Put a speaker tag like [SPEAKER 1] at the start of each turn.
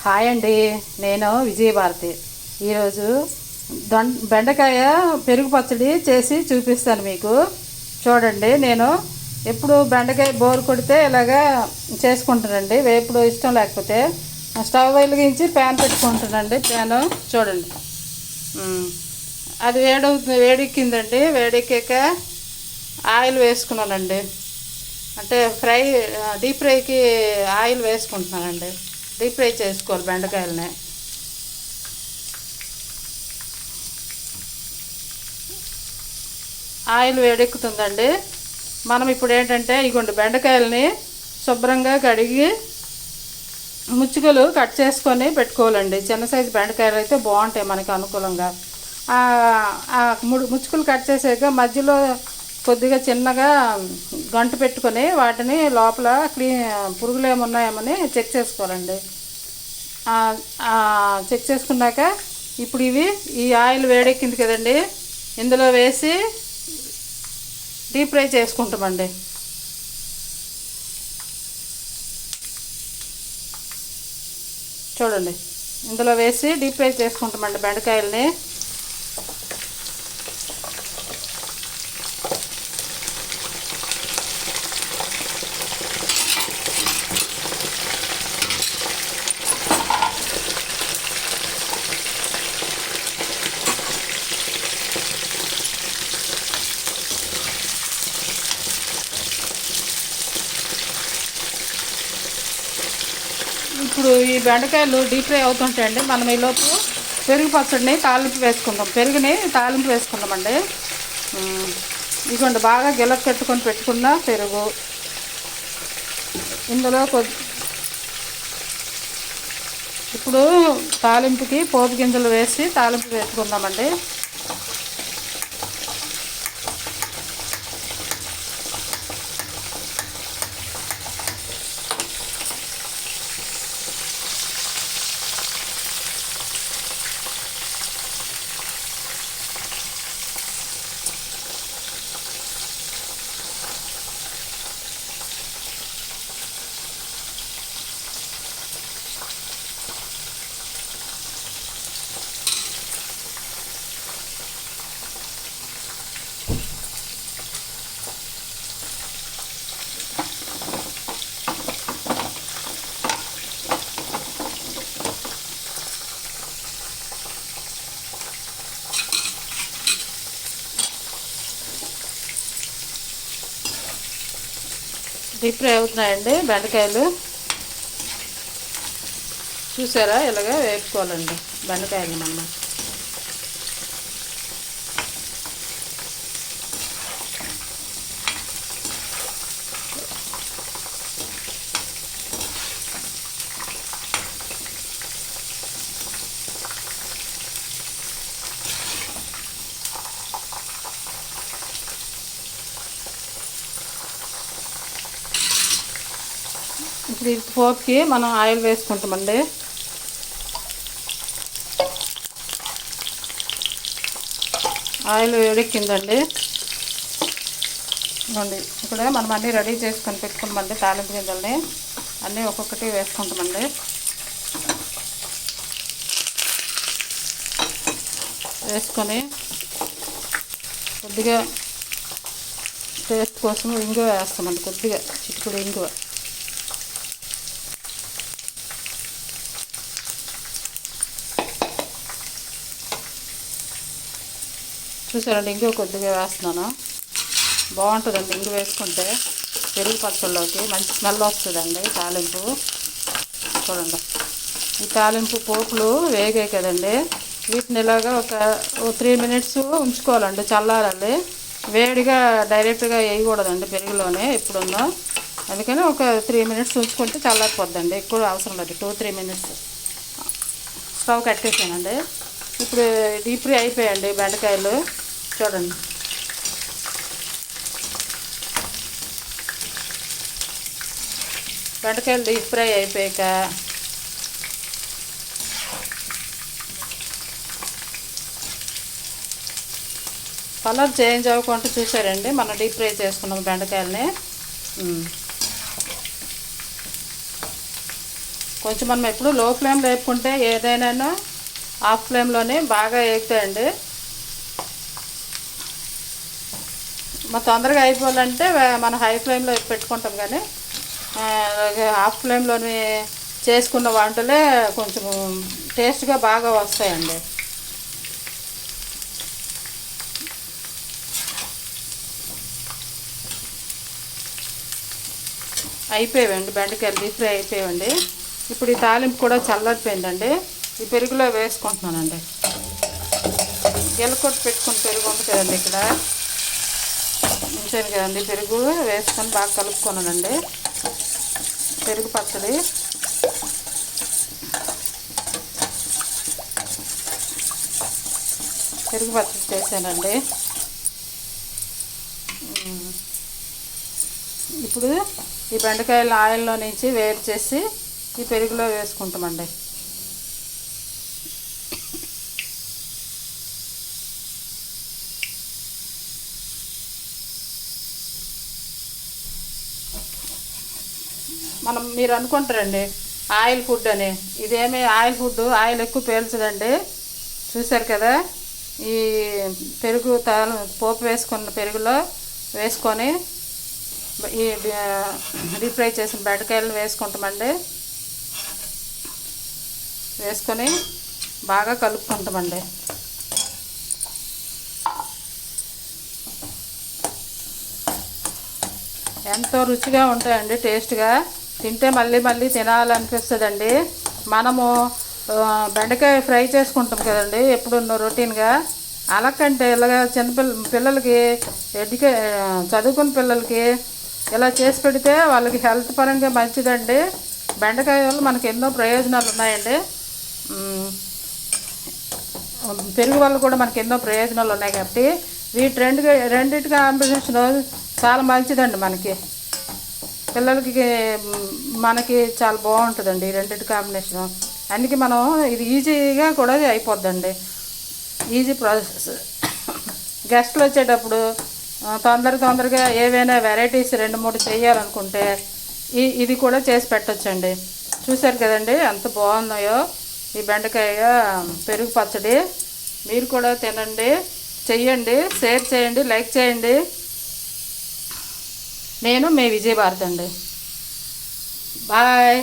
[SPEAKER 1] Hi అండి. నేను విజయభారతి. ఈరోజు బెండకాయ పెరుగు పచ్చడి చేసి చూపిస్తాను మీకు. చూడండి, నేను ఎప్పుడు బెండకాయ బోరు కొడితే ఇలాగా చేసుకుంటానండి. వేపుడు ఇష్టం లేకపోతే స్టవ్ వెలిగించి ప్యాన్ పెట్టుకుంటానండి. ప్యాను చూడండి, అది వేడెక్కిందండి. వేడెక్కాక ఆయిల్ వేసుకున్నానండి. అంటే డీప్ ఫ్రైకి ఆయిల్ వేసుకుంటున్నానండి. డీప్ ఫ్రై చేసుకోవాలి బెండకాయలని. ఆయిల్ వేడెక్కుతుందండి. మనం ఇప్పుడు ఏంటంటే ఇగోండి బెండకాయలని శుభ్రంగా కడిగి ముచ్చుకలు కట్ చేసుకొని పెట్టుకోవాలండి. చిన్న సైజు బెండకాయలు అయితే బాగుంటాయి మనకి అనుకూలంగా. ముచ్చుకలు కట్ చేసాక మధ్యలో కొద్దిగా చిన్నగా గంటు పెట్టుకొని వాటిని లోపల పురుగులు ఏమున్నాయేమని చెక్ చేసుకోవాలండి. చెక్ చేసుకున్నాక ఇప్పుడు ఈ ఆయిల్ వేడెక్కింది కదండి, ఇందులో వేసి డీప్ ఫ్రై చేసుకుంటామండి. చూడండి, ఇందులో వేసి డీప్ ఫ్రై చేసుకుంటామండి బెండకాయలని. ఇప్పుడు ఈ బెండకాయలు డీప్ ఫ్రై అవుతుంటాయండి. మనం ఈలోపు పెరుగు పచ్చడిని తాలింపు వేసుకుందాం. పెరుగుని తాలింపు వేసుకుందామండి. ఇదిగోండి, బాగా గిలక పెట్టుకున్న పెరుగు ఇందులో ఇప్పుడు తాలింపుకి పోపు గింజలు వేసి తాలింపు వేసుకుందామండి. డీప్ ఫ్రై అవుతున్నాయండి బెండకాయలు. చూసారా, ఇలాగ వేపుకోవాలండి బెండకాయలు. మనం ఇప్పుడు ఈ పోపుకి మనం ఆయిల్ వేసుకుంటామండి. ఆయిల్ వేడెక్కిందండి. ఇవ్వండి, ఇక్కడ మనం అన్నీ రెడీ చేసుకొని పెట్టుకున్నామండి. తాలింపు గింజల్ని అన్నీ ఒక్కొక్కటి వేసుకుంటామండి. వేసుకొని కొద్దిగా టేస్ట్ కోసం ఇంగువ వేస్తామండి. కొద్దిగా చిటికెడు ఇంగువ. చూసారండి, ఇంగువ కొద్దిగా వేస్తున్నాను. బాగుంటుందండి ఇంగువ వేసుకుంటే పెరుగు పచ్చళ్ళలోకి మంచి స్మెల్ వస్తుందండి. తాలింపు చూడండి, ఈ తాలింపు పోపులు వేగాయి కదండి, వీటిని ఇలాగా ఒక 3 minutes ఉంచుకోవాలండి. చల్లారండి, వేడిగా డైరెక్ట్గా వేయకూడదండి పెరుగులోనే ఎప్పుడున్నా. అందుకని ఒక 3 minutes ఉంచుకుంటే చల్లారిపోద్దండి. ఎక్కువ అవసరం లేదు, 2-3 minutes. స్టవ్ కట్టేసానండి. ఇప్పుడు డీప్ ఫ్రై అయిపోయాయండి బెండకాయలు. చూడండి, బెండకాయలు డీప్ ఫ్రై అయిపోయాక కలర్ చేంజ్ అవ్వకుండా చూసారండి, మనం డీప్ ఫ్రై చేసుకున్నాం బెండకాయలని. కొంచెం మనం ఎప్పుడు లో ఫ్లేమ్లో వేపుకుంటే ఏదైనా హాఫ్ ఫ్లేమ్లోనే బాగా వేగుతాయండి. తొందరగా అయిపోవాలంటే మనం హై ఫ్లేమ్లో పెట్టుకుంటాం, కానీ హాఫ్ ఫ్లేమ్లోని చేసుకున్న వంటలే కొంచెం టేస్ట్గా బాగా వస్తాయండి. అయిపోయావండి బెండకాయలు డీప్ ఫ్రై అయిపోయావండి. ఇప్పుడు ఈ తాలింపు కూడా చల్లారిపోయిందండి. ఈ పెరుగులో వేసుకుంటున్నానండి. ఎలకొట్టి పెట్టుకుని పెరుగు ఉంది కదండి, ఇక్కడ ఉంచాను కదండి, పెరుగు వేసుకొని బాగా కలుపుకున్నానండి. పెరుగు పచ్చడి చేశానండి. ఇప్పుడు ఈ బెండకాయలు ఆయిల్లో నుంచి వేరు చేసి ఈ పెరుగులో వేసుకుంటామండి. మీరు అనుకుంటారండి ఆయిల్ ఫుడ్ అని, ఇదేమీ ఆయిల్ ఫుడ్, ఆయిల్ ఎక్కువ పీల్చదండి. చూసారు కదా, ఈ పెరుగు పోపు వేసుకున్న పెరుగులో వేసుకొని ఈ డీప్ ఫ్రై చేసిన బెండకాయలు వేసుకుంటామండి. వేసుకొని బాగా కలుపుకుంటామండి. ఎంతో రుచిగా ఉంటాయండి, టేస్ట్గా తింటే మళ్ళీ మళ్ళీ తినాలనిపిస్తుందండి. మనము బెండకాయ ఫ్రై చేసుకుంటాం కదండి ఎప్పుడు రొటీన్గా, అలాకంటే ఇలాగ పిల్లలకి చదువుకున్న పిల్లలకి ఇలా చేసి పెడితే వాళ్ళకి హెల్త్ పరంగా మంచిదండి. బెండకాయ వల్ల మనకి ఎన్నో ప్రయోజనాలు ఉన్నాయండి. పెరుగు వల్ల కూడా మనకి ఎన్నో ప్రయోజనాలు ఉన్నాయి కాబట్టి వీటి రెండింటి కాంబినేషన్ చాలా మంచిదండి. మనకి పిల్లలకి మనకి చాలా బాగుంటుందండి ఈ రెండింటి కాంబినేషను. అందుకే మనం ఇది ఈజీగా కూడా అయిపోద్దండి, ఈజీ ప్రాసెస్. గెస్ట్లు వచ్చేటప్పుడు తొందరగా ఏవైనా వెరైటీస్ 2-3 చేయాలనుకుంటే ఇది కూడా చేసి పెట్టొచ్చండి. చూశారు కదండి ఎంత బాగున్నాయో ఈ బెండకాయ పెరుగు పచ్చడి. మీరు కూడా తినండి, చెయ్యండి, షేర్ చేయండి, లైక్ చేయండి. నేను మీ విజయభారతి అండి. బాయ్.